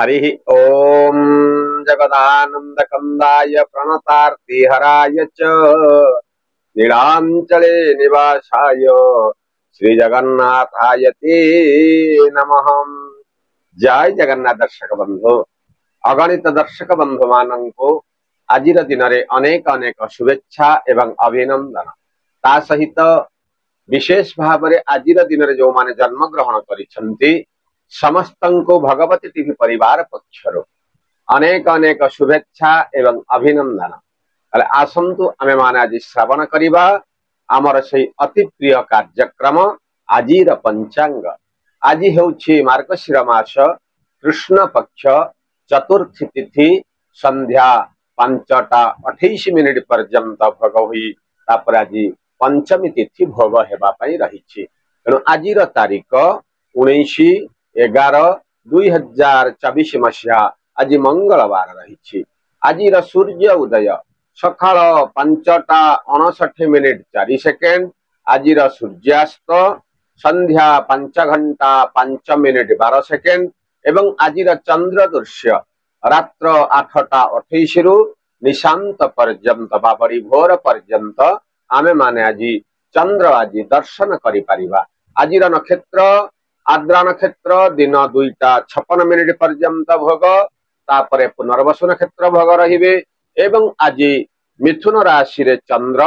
हरि ओम जगदानंदकंदाय प्रणतार्तिहराय च नीलांचले निवासाय श्री जगन्नाथाय ते नमः। जय जगन्नाथ दर्शक बंधु अगणित दर्शक बंधु मानंको आजिर दिन में अनेक अनेक शुभेच्छा एवं अभिनंदन ता सहित विशेष भाव में आजिर दिन में जो माने जन्म ग्रहण करिसेंती समस्त को भगवती टीवी परिवार पक्षर अनेक अनेक शुभेच्छा एवं अभिनंदन। आसतु आमे माने आज श्रवण करिबा आमर से अति प्रिय कार्यक्रम आजिर पंचांग। आज हेउछि मार्गशीर मास कृष्ण पक्ष चतुर्थी तिथि संध्या 5:28 पर्यंत भोग हुई तापर आज पंचमी तिथि भोग हेबा पई रहिछि। तेणु आजिर तारीख 19/11/2024 मसीहा आज मंगलवार रही। आजिर सूर्य उदय सकाळ 5:59 आजिर सूर्यास्त संध्या 5:05 एवं आजिर चंद्र दृश्य रात्र 8:28 रु निशांत पर्यंत बाबरी भोर पर्यंत आमे माने आज चंद्र आज दर्शन करि परिबा। आजिर नक्षत्र आद्रा नक्षत्र दिन 2:56 पर्यंत भोग तापरे पुनर्वसु नक्षत्र भोग रहिबे एवं आज मिथुन राशि रे चंद्र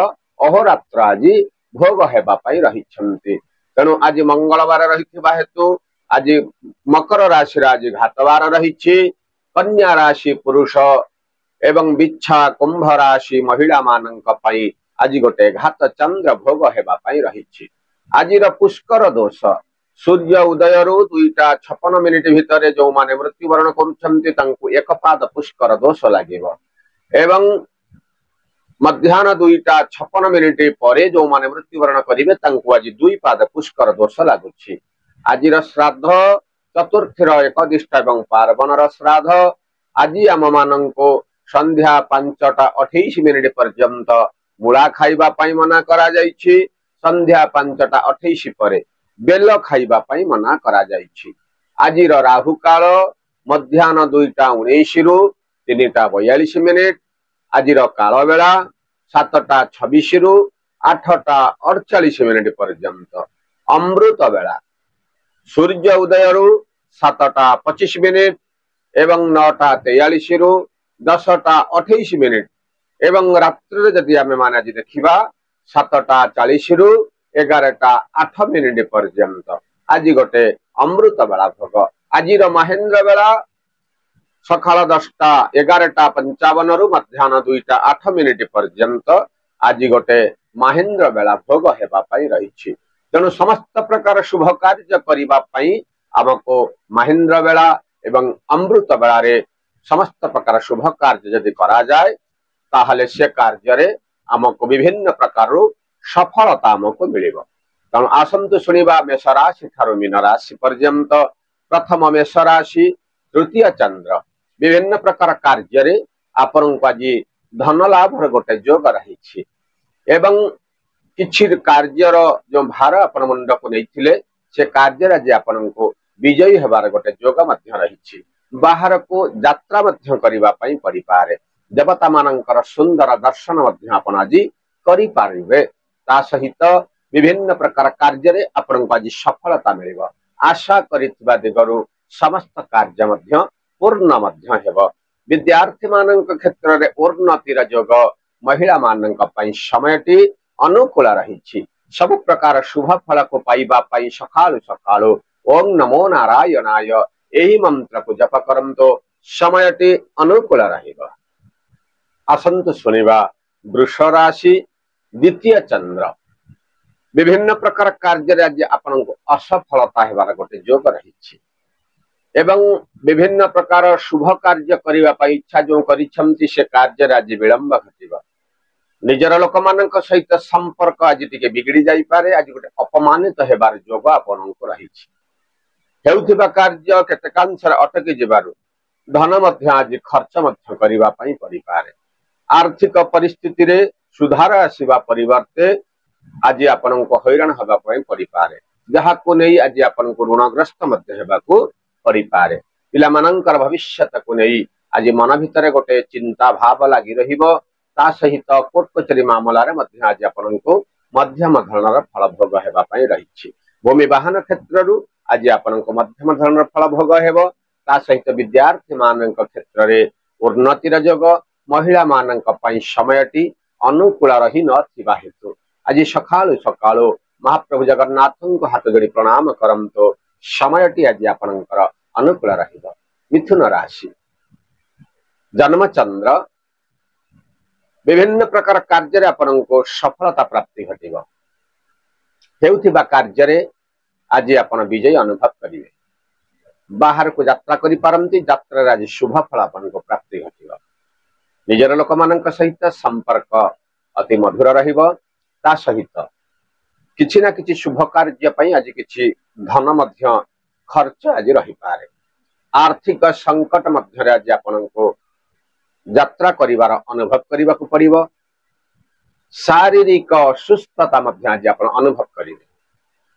अहोरात्र आज भोग हेबा पई रहिछंती। तेणु आज मंगलवार रहिथिबा हेतु आज मकर राशि रे आज घातवार रहिछि। कन्या राशि पुरुष एवं बिच्छा कुंभ राशि महिला मानंक पई आज गोटे घात चंद्र भोग हेबा पई रहिछि। आजिर पुष्कर दोष सूर्य उदय रु 2:56 भितर जो माने मृत्युवरण करुछंती तांकु एक पाद पुष्कर दोष लागिबो एवं मध्याह्न 2:56 परे जो माने मृत्युवरण करिवे तांकु आज 2 पाद पुष्कर दोष लागुछि। आजिर श्राद्ध चतुर्थीर एकदिष्ट एवं पार्वणर श्राद्ध आज आम मानंको संध्या 5:28 पर्यंत मूला खाइबा पई मना करा जाइछि। संध्या 5:28 परे बेल खाइबा पई मना करा जाइछि। आजिर राहु काल मध्याह्न 2:19 रु 3:42 आजिर काल बेला 7:26 रु 8:48 पर्यंत। अमृत बेला सूर्य उदय रु 7:25 एवं 9:43 रु 10:28 एवं रात्रि जदि आमे माने आज देखिबा 7:40 रु 11:08 पर्यंत आज गोटे अमृत बेला भोग। आजिर महेंद्र बेला सकाळ 10:11:55 रु मध्याह्न 2:08 पर्यंत आज गोटे महेंद्र बेला भोग हेबा पई रहिछि। तेणु समस्त प्रकार शुभ कार्य करिबा पई हमको महेंद्र बेला एवं अमृत बेला रे समस्त प्रकार शुभ कार्य यदि करा जाए ताहले से कार्य रे हमको विभिन्न प्रकार सफलता हमको मिलिबो। तेणु आसंतु सुनिबा मेष राशि ठारू मीन राशि पर्यंत। प्रथम मेष राशि तृतीय चंद्र विभिन्न प्रकार कार्य रे आपन को आज धन लाभ गोटे जोग रही एवं किछि कार्यर जो भार अपन मुंड को नैथिले से कार्य आज आपन को विजयी हेबार गोटे जोग मध्य रही। बाहर को यात्रा मध्य करिबा पई परि पारे देवता मानकर सुंदर दर्शन मध्य आपन आज करि पारिबे। ता सहित विभिन्न प्रकार कार्य रे आपन को आज सफलता मिलिबो। आशा करितबा दिगरु समस्त कार्य मध्य पूर्ण मध्य हेबो। विद्यार्थी मानक क्षेत्र रे उन्नतिर जोग महिला मानक पई समयटी अनुकूल रहिछि। सब प्रकार शुभ फल को पाइबा पई सकाळु सकाळु ओम नमो नारायणाय एही मंत्र को जप करंतो समयटी अनुकूल रहिबो। आसंतु सुनिबा वृष राशि द्वितीय चंद्र विभिन्न प्रकार कार्य रे आज आपन को असफलता हेबार गोटे जोग रहिछि एवं विभिन्न प्रकार शुभ कार्य करिबा पई इच्छा जो करिछंती से कार्य रे आज विलंब घटिबा। निजर लोक मानक सहित संपर्क आज टिके बिगड़ी जाई पारे। आज गोटे अपमानित हेबार जोग आपन को रहिछि। हेउथिबा कार्य केतकांश अटकी जिबारु धन मध्य आज खर्च मध्य करिबा पई परि पारे। आर्थिक परिस्थिति रे सुधार आसीबा परिवर्ते आज आपन को हैरान हबा पई परि पारे। जहा को नै आज आपन को ऋणग्रस्त मध्य हेबा को परि पारे। ପିଲାମାନଙ୍କର ଭବିଷ୍ୟତକୁ ନେଇ ଆଜି ମନ ଭିତରେ ଗୋଟେ ଚିନ୍ତା ଭାବ ଲାଗି ରହିବ। ତା ସହିତ କୋର୍ଟ କଚେରୀ ମାମଲାରେ ମଧ୍ୟ ଆଜି ଆପଣଙ୍କୁ ମଧ୍ୟମ ଧରଣର ଫଳ ଭୋଗ ହେବା ପାଇଁ ରହିଛି। ଭୂମି ବାହନ କ୍ଷେତ୍ରରୁ ଆଜି ଆପଣଙ୍କୁ ମଧ୍ୟମ ଧରଣର ଫଳ ଭୋଗ ହେବ। ତା ସହିତ ବିଦ୍ୟାର୍ଥୀ ମାନଙ୍କ କ୍ଷେତ୍ରରେ ଉନ୍ନତିର ଯୋଗ, ମହିଳା ମାନଙ୍କ ପାଇଁ ସମୟଟି ଅନୁକୂଳ ରହି ନଥିବା ହେତୁ ଆଜି ସକାଳୁ ସକାଳୁ ମହାପ୍ରଭୁ ଜଗନ୍ନାଥଙ୍କୁ ହାତ ଯୋଡ଼ି ପ୍ରଣାମ କରନ୍ତୁ। ସମୟଟି ଆଜି ଆପଣଙ୍କର ଅନୁକୂଳ ରହିବ। ମିଥୁନ ରାଶି, ଜନ୍ମଚନ୍ଦ୍ର, ବିଭିନ୍ନ ପ୍ରକାର କାର୍ଯ୍ୟରେ ଆପଣଙ୍କୁ ସଫଳତା ପ୍ରାପ୍ତି ଘଟିବ। ହେଉଥିବା କାର୍ଯ୍ୟରେ ଆଜି ଆପଣ ବିଜୟ ଅନୁଭବ କରିବେ। ବାହାରକୁ ଯାତ୍ରା କରିପାରନ୍ତି, ଯାତ୍ରାରେ ଆଜି ଶୁଭ ଫଳ ଆପଣଙ୍କୁ ପ୍ରାପ୍ତି ଘଟିବ। ନିଜର ଲୋକମାନଙ୍କ ସହିତ ସମ୍ପର୍କ ଅତି ମଧୁର ରହିବ। ତା ସହିତ କିଛି ନା କିଛି ଶୁଭ କାର୍ଯ୍ୟ ପାଇଁ ଆଜି କିଛି ଧନ ମଧ୍ୟ ଖର୍ଚ୍ଚ ଆଜି ରହିପାରେ। ଆର୍ଥିକ ସଂକଟ ମଧ୍ୟରେ ଆଜି ଆପଣଙ୍କୁ ଯାତ୍ରା କରିବାର ଅନୁଭବ କରିବାକୁ ପଡିବ। ଶାରୀରିକ ଅସୁସ୍ଥତା ମଧ୍ୟ ଆଜି ଆପଣ ଅନୁଭବ କରିବେ।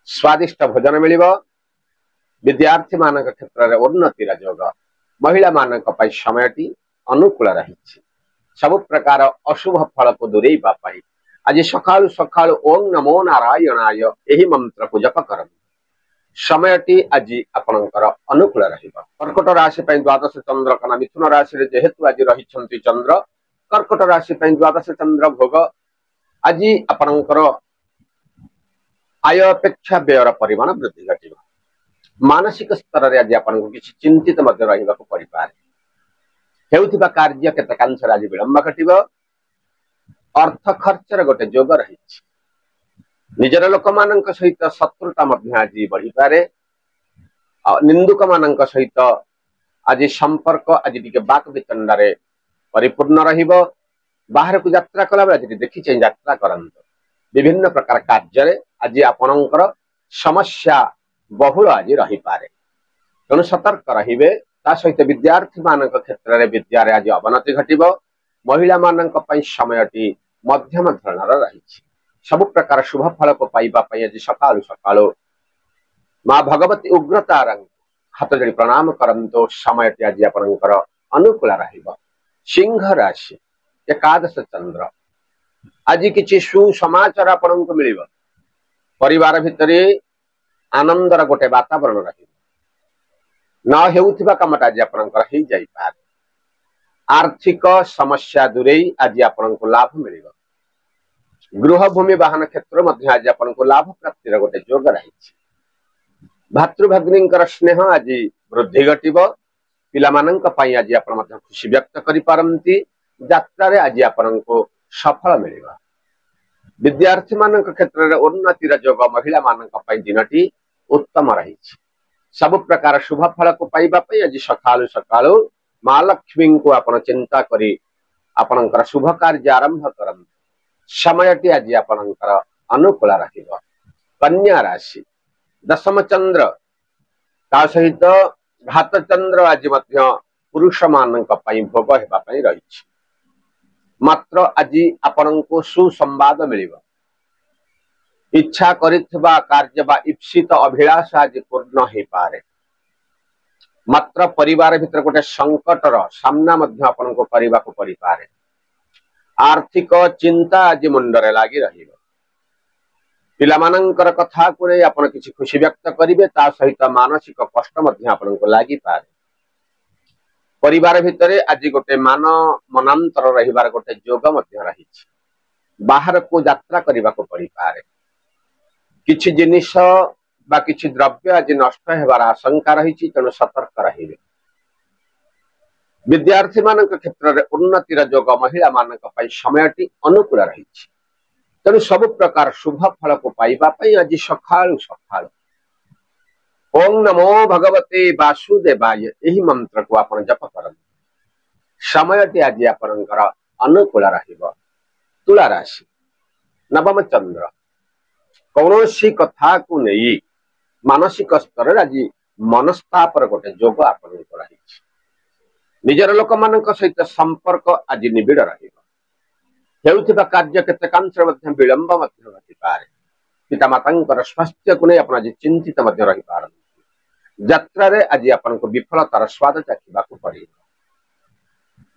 ସ୍ୱାଦିଷ୍ଟ ଭୋଜନ ମିଳିବ। ବିଦ୍ୟାର୍ଥୀ ମାନଙ୍କ କ୍ଷେତ୍ରରେ ଉନ୍ନତିର ଯୋଗ, ମହିଳା ମାନଙ୍କ ପାଇଁ ସମୟଟି ଅନୁକୂଳ ରହିଛି। ସବୁ ପ୍ରକାର ଅଶୁଭ ଫଳକୁ ଦୂରେଇବା ପାଇଁ ଆଜି ସକାଳୁ ସକାଳୁ ଓಂ ନମୋ ନାରାୟଣାୟ ଏହି ମନ୍ତ୍ରକୁ ଜପ କରନ୍ତୁ। ସମୟଟି ଆଜି ଆପଣଙ୍କର ଅନୁକୂଳ ରହିବ। କର୍କଟ ରାଶି ପାଇଁ ଦ୍ୱାଦଶ ଚନ୍ଦ୍ରକନା, ମିଥୁନ ରାଶିରେ ଯେହେତୁ ଆଜି ରହିଛନ୍ତି ଚନ୍ଦ୍ର, କର୍କଟ ରାଶି ପାଇଁ ଦ୍ୱାଦଶ ଚନ୍ଦ୍ର ଭୋଗ ଆଜି ଆପଣଙ୍କର ଆୟ ଅପେକ୍ଷା ବ୍ୟୟର ପରିମାଣ ବୃଦ୍ଧି ଘଟିବ। ମାନସିକ ସ୍ତରରେ ଆଜି ଆପଣଙ୍କୁ କିଛି ଚିନ୍ତିତ ମଧ୍ୟ ରହିବାକୁ ପଡିପାରେ। ହେଉଥିବା କାର୍ଯ୍ୟ କେତେକାଂଶରେ ଆଜି ବିଳମ୍ବ ଘଟିବ। ଅର୍ଥ ଖର୍ଚ୍ଚର ଗୋଟେ ଯୋଗ ରହିଛି। ନିଜର ଲୋକମାନଙ୍କ ସହିତ ଶତ୍ରୁତା ମଧ୍ୟ ଆଜି ବଢିପାରେ। ନିନ୍ଦୁକ ମାନଙ୍କ ସହିତ ଆଜି ସମ୍ପର୍କ ଆଜି ଟିକେ ବାକ ବିତଣ୍ଡାରେ ପରିପୂର୍ଣ୍ଣ ରହିବ। ବାହାରକୁ ଯାତ୍ରା କଲାବେଳେ ଆଜି ଦେଖି ଚାହିଁ ଯାତ୍ରା କରନ୍ତୁ। ବିଭିନ୍ନ ପ୍ରକାର କାର୍ଯ୍ୟରେ ଆଜି ଆପଣଙ୍କର ସମସ୍ୟା ବହୁଳ ଆଜି ରହିପାରେ, ତେଣୁ ସତର୍କ ରହିବେ। ତା ସହିତ ବିଦ୍ୟାର୍ଥୀ ମାନଙ୍କ କ୍ଷେତ୍ରରେ ବିଦ୍ୟାରେ ଆଜି ଅବନତି ଘଟିବ। ମହିଳା ମାନଙ୍କ ପାଇଁ ସମୟଟି ମଧ୍ୟମ ଧରଣର ରହିଛି। ସବୁ ପ୍ରକାର ଶୁଭ ଫଳକୁ ପାଇବା ପାଇଁ ଆଜି ସକାଳୁ ସକାଳୁ ମା ଭଗବତୀ ଉଗ୍ରତାରାଙ୍କୁ ହାତ ଯୋଡ଼ି ପ୍ରଣାମ କରନ୍ତୁ। ସମୟଟି ଆଜି ଆପଣଙ୍କର ଅନୁକୂଳ ରହିବ। ସିଂହ ରାଶି, ଏକାଦଶ ଚନ୍ଦ୍ର, ଆଜି କିଛି ସୁସମାଚାର ଆପଣଙ୍କୁ ମିଳିବ। ପରିବାର ଭିତରେ ଆନନ୍ଦର ଗୋଟେ ବାତାବରଣ ରହିବ। ନ ହେଉଥିବା କାମଟା ଆଜି ଆପଣଙ୍କର ହେଇଯାଇପାରେ। ଆର୍ଥିକ ସମସ୍ୟା ଦୂରେଇ ଆଜି ଆପଣଙ୍କୁ ଲାଭ ମିଳିବ। ଗୃହ ଭୂମି ବାହନ କ୍ଷେତ୍ର ମଧ୍ୟ ଆଜି ଆପଣଙ୍କୁ ଲାଭ ପ୍ରାପ୍ତିର ଗୋଟେ ଯୋଗ ରହିଛି। ଭାତୃଭଗ୍ନୀଙ୍କର ସ୍ନେହ ଆଜି ବୃଦ୍ଧି ଘଟିବ। ପିଲାମାନଙ୍କ ପାଇଁ ଆଜି ଆପଣ ମଧ୍ୟ ଖୁସି ବ୍ୟକ୍ତ କରିପାରନ୍ତି। ଯାତ୍ରାରେ ଆଜି ଆପଣଙ୍କୁ ସଫଳ ମିଳିବ। ବିଦ୍ୟାର୍ଥୀ ମାନଙ୍କ କ୍ଷେତ୍ରରେ ଉନ୍ନତିର ଯୋଗ, ମହିଳା ମାନଙ୍କ ପାଇଁ ଦିନଟି ଉତ୍ତମ ରହିଛି। ସବୁ ପ୍ରକାର ଶୁଭ ଫଳକୁ ପାଇବା ପାଇଁ ଆଜି ସକାଳୁ ସକାଳୁ ମା ଲକ୍ଷ୍ମୀଙ୍କୁ ଆପଣ ଚିନ୍ତା କରି ଆପଣଙ୍କର ଶୁଭ କାର୍ଯ୍ୟ ଆରମ୍ଭ କରନ୍ତୁ। ସମୟଟି ଆଜି ଆପଣଙ୍କର ଅନୁକୂଳ ରହିବ। କନ୍ୟା ରାଶି, ଦଶମ ଚନ୍ଦ୍ର, ତା ସହିତ ଘାତ ଚନ୍ଦ୍ର ଆଜି ମଧ୍ୟ ପୁରୁଷ ମାନଙ୍କ ପାଇଁ ଭୋଗ ହେବା ପାଇଁ ରହିଛି। ମାତ୍ର ଆଜି ଆପଣଙ୍କୁ ସୁସମ୍ବାଦ ମିଳିବ। ଇଚ୍ଛା କରିଥିବା କାର୍ଯ୍ୟ ବା ଇପ୍ସିତ ଅଭିଳାଷ ଆଜି ପୂର୍ଣ୍ଣ ହେଇପାରେ। ମାତ୍ର ପରିବାର ଭିତରେ ଗୋଟେ ସଂକଟର ସାମ୍ନା ମଧ୍ୟ ଆପଣଙ୍କୁ କରିବାକୁ ପଡିପାରେ। ଆର୍ଥିକ ଚିନ୍ତା ଆଜି ମୁଣ୍ଡରେ ଲାଗି ରହିବ। ପିଲାମାନଙ୍କର କଥାକୁ ନେଇ ଆପଣ କିଛି ଖୁସି ବ୍ୟକ୍ତ କରିବେ। ତା ସହିତ ମାନସିକ କଷ୍ଟ ମଧ୍ୟ ଆପଣଙ୍କୁ ଲାଗିପାରେ। ପରିବାର ଭିତରେ ଆଜି ଗୋଟେ ମନାନ୍ତର ରହିବାର ଗୋଟେ ଯୋଗ ମଧ୍ୟ ରହିଛି। ବାହାରକୁ ଯାତ୍ରା କରିବାକୁ ପଡିପାରେ। କିଛି ଜିନିଷ ବା କିଛି ଦ୍ରବ୍ୟ ଆଜି ନଷ୍ଟ ହେବାର ଆଶଙ୍କା ରହିଛି, ତେଣୁ ସତର୍କ ରହିବେ। ବିଦ୍ୟାର୍ଥୀ ମାନଙ୍କ କ୍ଷେତ୍ରରେ ଉନ୍ନତିର ଯୋଗ, ମହିଳା ମାନଙ୍କ ପାଇଁ ସମୟଟି ଅନୁକୂଳ ରହିଛି। ତେଣୁ ସବୁ ପ୍ରକାର ଶୁଭ ଫଳକୁ ପାଇବା ପାଇଁ ଆଜି ସକାଳୁ ସକାଳୁ ଓಂ ନମୋ ଭଗବତେ ବାସୁଦେବାୟ ଏହି ମନ୍ତ୍ରକୁ ଆପଣ ଜପ କରନ୍ତୁ। ସମୟଟି ଆଜି ଆପଣଙ୍କର ଅନୁକୂଳ ରହିବ। ତୁଳା ରାଶି, ନବମ ଚନ୍ଦ୍ର, କୌଣସି କଥାକୁ ନେଇ ମାନସିକ ସ୍ତରରେ ଆଜି ମନସ୍ତାପର ଗୋଟେ ଯୋଗ ଆପଣଙ୍କୁ ରହିଛି। ନିଜର ଲୋକମାନଙ୍କ ସହିତ ସମ୍ପର୍କ ଆଜି ନିବିଡ଼ ରହିବ। ହେଉଥିବା କାର୍ଯ୍ୟ କେତେକାଂଶରେ ମଧ୍ୟ ବିଳମ୍ବ ମଧ୍ୟ ଘଟିପାରେ। ପିତାମାତାଙ୍କର ସ୍ୱାସ୍ଥ୍ୟକୁ ନେଇ ଆପଣ ଆଜି ଚିନ୍ତିତ ମଧ୍ୟ ରହିପାରନ୍ତି। ଯାତ୍ରାରେ ଆଜି ଆପଣଙ୍କୁ ବିଫଳତାର ସ୍ୱାଦ ଚାଖିବାକୁ ପଡ଼ିବ।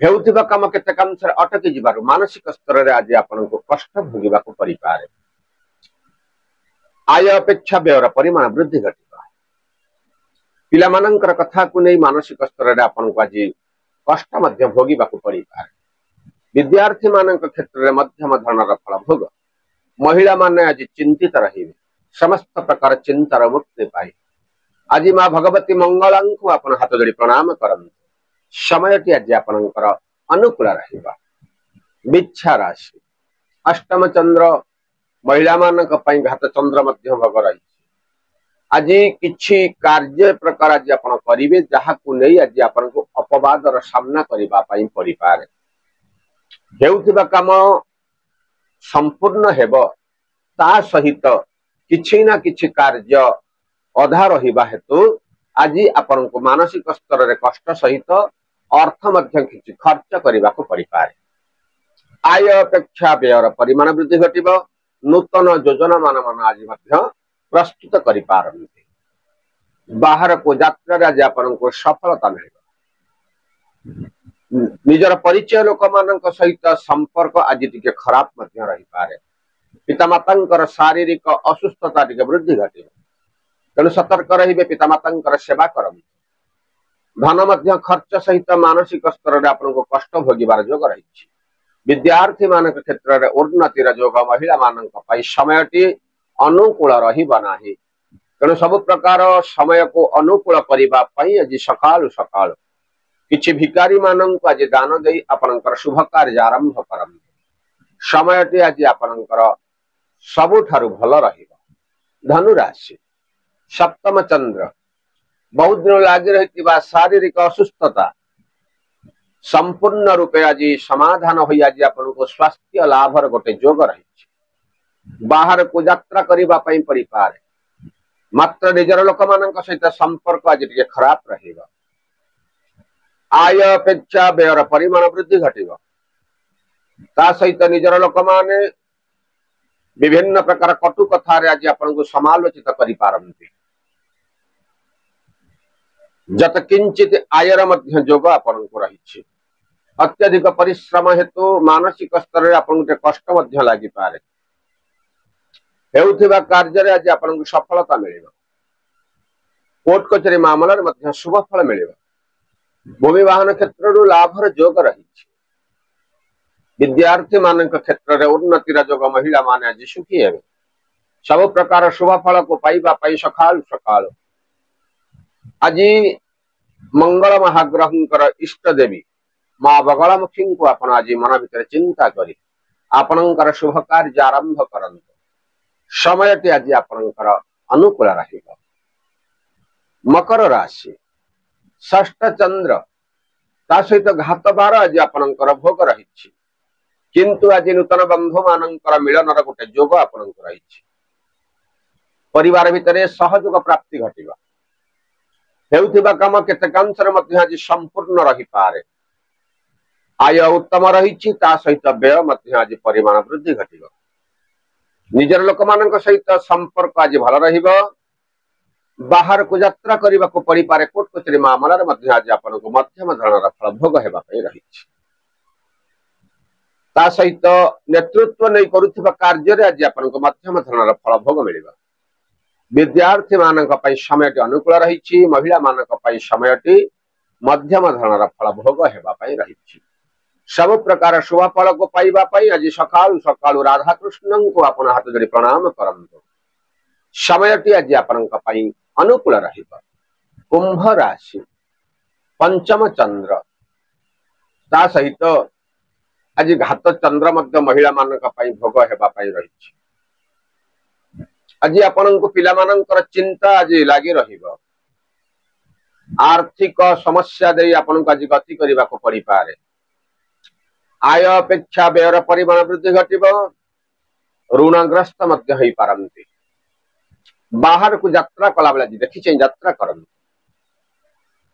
ହେଉଥିବା କାମ କେତେକାଂଶରେ ଅଟକି ଯିବାରୁ ମାନସିକ ସ୍ତରରେ ଆଜି ଆପଣଙ୍କୁ କଷ୍ଟ ଭୋଗିବାକୁ ପଡ଼ିପାରେ। ଆୟ ଅପେକ୍ଷା ବ୍ୟୟର ପରିମାଣ ବୃଦ୍ଧି ଘଟିବ। ପିଲାମାନଙ୍କର କଥାକୁ ନେଇ ମାନସିକ ସ୍ତରରେ ଆପଣଙ୍କୁ ଆଜି କଷ୍ଟ ମଧ୍ୟ ଭୋଗିବାକୁ ପଡ଼ିପାରେ। ବିଦ୍ୟାର୍ଥୀ ମାନଙ୍କ କ୍ଷେତ୍ରରେ ମଧ୍ୟମ ଧରଣର ଫଳ ଭୋଗ। ମହିଳା ମାନେ ଆଜି ଚିନ୍ତିତ ରହିବେ। ସମସ୍ତ ପ୍ରକାର ଚିନ୍ତାର ମୁକ୍ତି ପାଇ ଆଜି ମା ଭଗବତୀ ମଙ୍ଗଳାଙ୍କୁ ଆପଣ ହାତ ଯୋଡ଼ି ପ୍ରଣାମ କରନ୍ତୁ। ସମୟଟି ଆଜି ଆପଣଙ୍କର ଅନୁକୂଳ ରହିବ। ବିଚ୍ଛା ରାଶି ଅଷ୍ଟମ ଚନ୍ଦ୍ର ମହିଳା ମାନଙ୍କ ପାଇଁ ଘାତ ଚନ୍ଦ୍ର ମଧ୍ୟ ଭୋଗ ରହିଛି। ଆଜି କିଛି କାର୍ଯ୍ୟ ପ୍ରକାର ଆଜି ଆପଣ କରିବେ ଯାହାକୁ ନେଇ ଆଜି ଆପଣଙ୍କୁ ଅପବାଦର ସାମ୍ନା କରିବା ପାଇଁ ପଡ଼ିପାରେ। ହେଉଥିବା କାମ ସମ୍ପୂର୍ଣ୍ଣ ହେବ, ତା ସହିତ କିଛି ନା କିଛି କାର୍ଯ୍ୟ ଅଧା ରହିବା ହେତୁ ଆଜି ଆପଣଙ୍କୁ ମାନସିକ ସ୍ତରରେ କଷ୍ଟ ସହିତ ଅର୍ଥ ମଧ୍ୟ କିଛି ଖର୍ଚ୍ଚ କରିବାକୁ ପଡ଼ିପାରେ। ଆୟ ଅପେକ୍ଷା ବ୍ୟୟର ପରିମାଣ ବୃଦ୍ଧି ଘଟିବ। ନୂତନ ଯୋଜନା ମାନ ଆଜି ମଧ୍ୟ ପ୍ରସ୍ତୁତ କରିପାରନ୍ତି। ବାହାରକୁ ଯାତ୍ରାରେ ଆଜି ଆପଣଙ୍କୁ ସଫଳତା ମିଳିବ। ନିଜର ପରିଚୟ ଲୋକମାନଙ୍କ ସହିତ ସମ୍ପର୍କ ଆଜି ଟିକେ ଖରାପ ମଧ୍ୟ ରହିପାରେ। ପିତାମାତାଙ୍କର ଶାରୀରିକ ଅସୁସ୍ଥତା ଟିକେ ବୃଦ୍ଧି ଘଟିବ, ତେଣୁ ସତର୍କ ରହିବେ। ପିତାମାତାଙ୍କର ସେବା କରନ୍ତୁ। ଧନ ମଧ୍ୟ ଖର୍ଚ୍ଚ ସହିତ ମାନସିକ ସ୍ତରରେ ଆପଣଙ୍କୁ କଷ୍ଟ ଭୋଗିବାର ଯୋଗ ରହିଛି। ବିଦ୍ୟାର୍ଥୀ ମାନଙ୍କ କ୍ଷେତ୍ରରେ ଉନ୍ନତିର ଯୋଗ। ମହିଳା ମାନଙ୍କ ପାଇଁ ସମୟଟି ଅନୁକୂଳ ରହିବ ନାହିଁ, ତେଣୁ ସବୁ ପ୍ରକାର ସମୟକୁ ଅନୁକୂଳ କରିବା ପାଇଁ ଆଜି ସକାଳୁ ସକାଳୁ କିଛି ଭିକାରୀ ମାନଙ୍କୁ ଆଜି ଦାନ ଦେଇ ଆପଣଙ୍କର ଶୁଭ କାର୍ଯ୍ୟ ଆରମ୍ଭ କରନ୍ତୁ। ସମୟଟି ଆଜି ଆପଣଙ୍କର ସବୁଠାରୁ ଭଲ ରହିବ। ଧନୁରାଶି ସପ୍ତମ ଚନ୍ଦ୍ର ବହୁତ ଦିନ ଲାଗି ରହିଥିବା ଶାରୀରିକ ଅସୁସ୍ଥତା ସମ୍ପୂର୍ଣ୍ଣ ରୂପେ ଆଜି ସମାଧାନ ହୋଇ ଆଜି ଆପଣଙ୍କୁ ସ୍ୱାସ୍ଥ୍ୟ ଲାଭର ଗୋଟେ ଯୋଗ ରହିଛି। ବାହାରକୁ ଯାତ୍ରା କରିବା ପାଇଁ ପଡ଼ିପାରେ, ମାତ୍ର ନିଜର ଲୋକମାନଙ୍କ ସହିତ ସମ୍ପର୍କ ଆଜି ଟିକେ ଖରାପ ରହିବ। ଆୟ ଅପେକ୍ଷା ବ୍ୟୟର ପରିମାଣ ବୃଦ୍ଧି ଘଟିବ। ତା ସହିତ ନିଜର ଲୋକମାନେ ବିଭିନ୍ନ ପ୍ରକାର କଟୁ କଥାରେ ଆଜି ଆପଣଙ୍କୁ ସମାଲୋଚିତ କରିପାରନ୍ତି। ଯତ କିଞ୍ଚିତ ଆୟର ମଧ୍ୟ ଯୋଗ ଆପଣଙ୍କୁ ରହିଛି। ଅତ୍ୟଧିକ ପରିଶ୍ରମ ହେତୁ ମାନସିକ ସ୍ତରରେ ଆପଣଙ୍କୁ ଟିକେ କଷ୍ଟ ମଧ୍ୟ ଲାଗିପାରେ। ହେଉଥିବା କାର୍ଯ୍ୟରେ ଆଜି ଆପଣଙ୍କୁ ସଫଳତା ମିଳିବ। କୋର୍ଟ କଚେରୀ ମାମଲାରେ ମଧ୍ୟ ଶୁଭ ଫଳ ମିଳିବ। ଭୂମି ବାହନ କ୍ଷେତ୍ରରୁ ଲାଭର ଯୋଗ ରହିଛି। ବିଦ୍ୟାର୍ଥୀ ମାନଙ୍କ କ୍ଷେତ୍ରରେ ଉନ୍ନତିର ଯୋଗ। ମହିଳା ମାନେ ଆଜି ସୁଖୀ ହେବେ। ସବୁ ପ୍ରକାର ଶୁଭ ଫଳକୁ ପାଇବା ପାଇଁ ସକାଳୁ ସକାଳୁ ଆଜି ମଙ୍ଗଳ ମହାଗ୍ରହଙ୍କର ଇଷ୍ଟ ଦେବୀ ମା ବଗଳାମୁଖୀଙ୍କୁ ଆପଣ ଆଜି ମନ ଭିତରେ ଚିନ୍ତା କରି ଆପଣଙ୍କର ଶୁଭ କାର୍ଯ୍ୟ ଆରମ୍ଭ କରନ୍ତୁ। ସମୟଟି ଆଜି ଆପଣଙ୍କର ଅନୁକୂଳ ରହିବ। ମକର ରାଶି ଷଷ୍ଠ ଚନ୍ଦ୍ର ତା ସହିତ ଘାତ ବାର ଆଜି ଆପଣଙ୍କର ଭୋଗ ରହିଛି, କିନ୍ତୁ ଆଜି ନୂତନ ବନ୍ଧୁ ମାନଙ୍କର ମିଳନର ଗୋଟେ ଯୋଗ ଆପଣଙ୍କୁ ରହିଛି। ପରିବାର ଭିତରେ ସହଯୋଗ ପ୍ରାପ୍ତି ଘଟିବ। ହେଉଥିବା କାମ କେତେକାଂଶରେ ମଧ୍ୟ ଆଜି ସମ୍ପୂର୍ଣ୍ଣ ରହିପାରେ। ଆୟ ଉତ୍ତମ ରହିଛି, ତା ସହିତ ବ୍ୟୟ ମଧ୍ୟ ଆଜି ପରିମାଣ ବୃଦ୍ଧି ଘଟିବ। ନିଜର ଲୋକମାନଙ୍କ ସହିତ ସମ୍ପର୍କ ଆଜି ଭଲ ରହିବ। ବାହାରକୁ ଯାତ୍ରା କରିବାକୁ ପଡ଼ିପାରେ। କୋର୍ଟ କଚେରୀ ମାମଲାରେ ମଧ୍ୟ ଆଜି ଆପଣଙ୍କୁ ମଧ୍ୟମ ଧରଣର ଫଳ ଭୋଗ ହେବା ପାଇଁ ରହିଛି। ତା ସହିତ ନେତୃତ୍ୱ ନେଇ କରୁଥିବା କାର୍ଯ୍ୟରେ ଆଜି ଆପଣଙ୍କୁ ମଧ୍ୟମ ଧରଣର ଫଳ ଭୋଗ ମିଳିବ। ବିଦ୍ୟାର୍ଥୀ ମାନଙ୍କ ପାଇଁ ସମୟଟି ଅନୁକୂଳ ରହିଛି। ମହିଳା ମାନଙ୍କ ପାଇଁ ସମୟଟି ମଧ୍ୟମ ଧରଣର ଫଳ ଭୋଗ ହେବା ପାଇଁ ରହିଛି। ସବୁ ପ୍ରକାର ଶୁଭ ଫଳକୁ ପାଇବା ପାଇଁ ଆଜି ସକାଳୁ ସକାଳୁ ରାଧାକୃଷ୍ଣଙ୍କୁ ଆପଣ ହାତ ଯୋଡ଼ି ପ୍ରଣାମ କରନ୍ତୁ। ସମୟଟି ଆଜି ଆପଣଙ୍କ ପାଇଁ ଅନୁକୂଳ ରହିବ। କୁମ୍ଭ ରାଶି ପଞ୍ଚମ ଚନ୍ଦ୍ର ତା ସହିତ ଆଜି ଘାତ ଚନ୍ଦ୍ର ମଧ୍ୟ ମହିଳା ମାନଙ୍କ ପାଇଁ ଭୋଗ ହେବା ପାଇଁ ରହିଛି। ଆଜି ଆପଣଙ୍କୁ ପିଲାମାନଙ୍କର ଚିନ୍ତା ଆଜି ଲାଗି ରହିବ। ଆର୍ଥିକ ସମସ୍ୟା ଦେଇ ଆପଣଙ୍କୁ ଆଜି ଗତି କରିବାକୁ ପଡ଼ିପାରେ। ଆୟ ଅପେକ୍ଷା ବ୍ୟୟର ପରିମାଣ ବୃଦ୍ଧି ଘଟିବ। ଋଣଗ୍ରସ୍ତ ମଧ୍ୟ ହୋଇପାରନ୍ତି। ବାହାରକୁ ଯାତ୍ରା କଲାବେଳେ ଆଜି ଦେଖି ଚାହିଁ ଯାତ୍ରା କରନ୍ତୁ।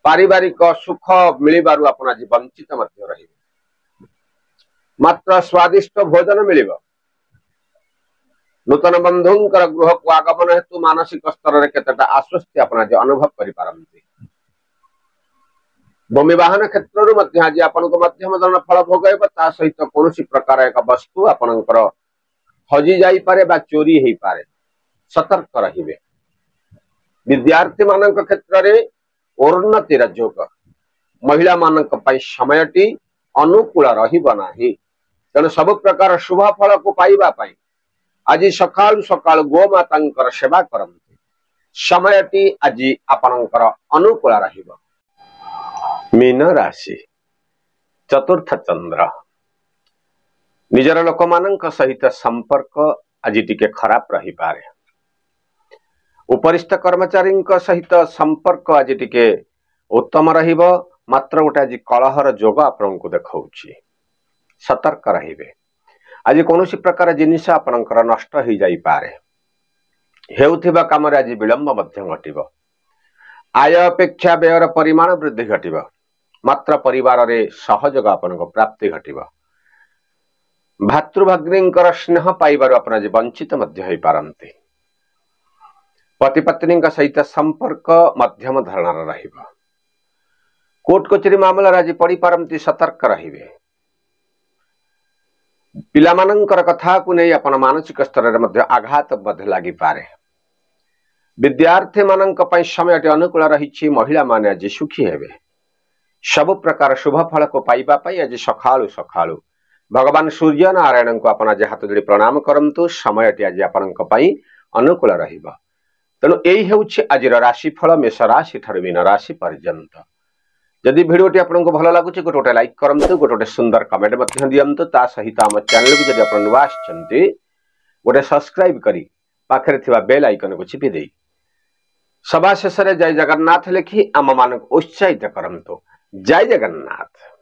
ପାରିବାରିକ ସୁଖ ମିଳିବାରୁ ଆପଣ ଆଜି ବଞ୍ଚିତ ମଧ୍ୟ ରହିବେ। ମାତ୍ର ସ୍ୱାଦିଷ୍ଟ ଭୋଜନ ମିଳିବ। नूतन बंधुंकर गृह को आगमन हेतु मानसिक स्तर में केतटा आश्वस्ति आपण आज अनुभव करि पारंती। भूमि वाहन क्षेत्र आज आपण को मध्यम धरण फल भोग ता सहित कौन प्रकार एक वस्तु आपणकर हजि जाई पारे बा चोरी हो पारे, सतर्क रहिबे। विद्यार्थी मानक क्षेत्र में उन्नति योग, महिला मानक पई समयटी अनुकूल रहिबो नाही। तेणु सब प्रकार शुभ फल को पाइबा पई आज सकाळु सकाळु गोमाता सेवा करते, समयटी आज आपणकर अनुकूल रहिबो। मीन राशि चतुर्थ चंद्र, निजर लोक मानक सहित संपर्क आज टिके खराब रही पारे। उपरिस्थ कर्मचारी सहित संपर्क आज टिके उत्तम रहिबो, मात्र गोटे आज कलहर जोग आपको देखौछि, सतर्क रहिबे। आज कौन प्रकार जिनिस आपणकर नष्ट हो जाई पारे, हेउथिबा काम रे आज विलंब मध्य घटिबो। आय अपेक्षा व्ययर परिमाण वृद्धि घटिबो, मात्र परिवार रे सहयोग आपनको प्राप्ति घटिबो। भातृभग्नींकर स्नेह पाइबार आपण आज वंचित मध्य होई पारंती। पति पत्नी सहित संपर्क मध्यम धरणर रहिबो। कोर्ट कचेरी मामला आज पड़ी पारंती, सतर्क रहिबे। पिलामानंकर कथा को नहीं अपन मानसिक स्तर रे मध्य आघात बध लागि पारे। विद्यार्थी मानंक पई समयटी अनुकूल रहिछि, महिला माने आज सुखी हेबे। सब प्रकार शुभ फल को पाइबा पई आज सखाळु सखाळु भगवान सूर्य नारायण को अपन आज हाथ जोड़ी प्रणाम करंतु, समयटी आज आपनक पई अनुकूल रहिबो। तेणु एही हेउछि आजिर राशिफल मेष राशि ठारू मीन राशि पर्यंत। जदि भिडियोटी आपको भल लगुच गोटे लाइक करंतु, गोटे सुंदर कमेंट मध्य दियंतु। ता सहित आम चैनल को जदि आप नुआ आछंती गोटे सब्सक्राइब करी पाखरे थिबा बेल आइकन को चिपी देई सभा शेष जय जगन्नाथ लिखि आम मानक उत्साहित करंतु। जय जगन्नाथ।